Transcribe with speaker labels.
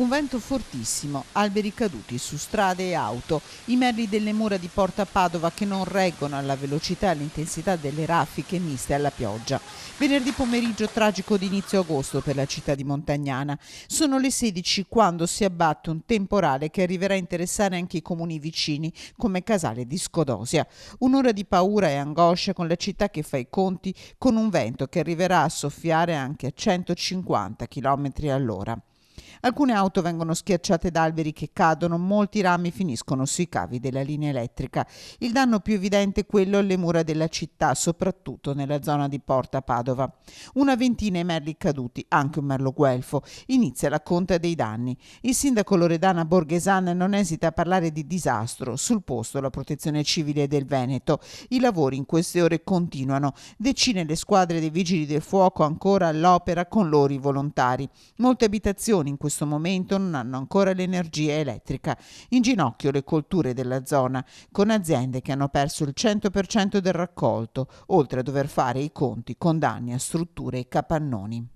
Speaker 1: Un vento fortissimo, alberi caduti su strade e auto, i merli delle mura di Porta Padova che non reggono alla velocità e all'intensità delle raffiche miste alla pioggia. Venerdì pomeriggio tragico di inizio agosto per la città di Montagnana. Sono le 16 quando si abbatte un temporale che arriverà a interessare anche i comuni vicini come Casale di Scodosia. Un'ora di paura e angoscia con la città che fa i conti con un vento che arriverà a soffiare anche a 150 km all'ora. Alcune auto vengono schiacciate da alberi che cadono, molti rami finiscono sui cavi della linea elettrica. Il danno più evidente è quello alle mura della città, soprattutto nella zona di Porta Padova. Una ventina i merli caduti, anche un merlo guelfo. Inizia la conta dei danni. Il sindaco Loredana Borghesan non esita a parlare di disastro. Sul posto la Protezione Civile del Veneto. I lavori in queste ore continuano. Decine le squadre dei Vigili del Fuoco ancora all'opera con loro i volontari. Molte abitazioni in questo momento non hanno ancora l'energia elettrica. In ginocchio le colture della zona, con aziende che hanno perso il 100% del raccolto, oltre a dover fare i conti con danni a strutture e capannoni.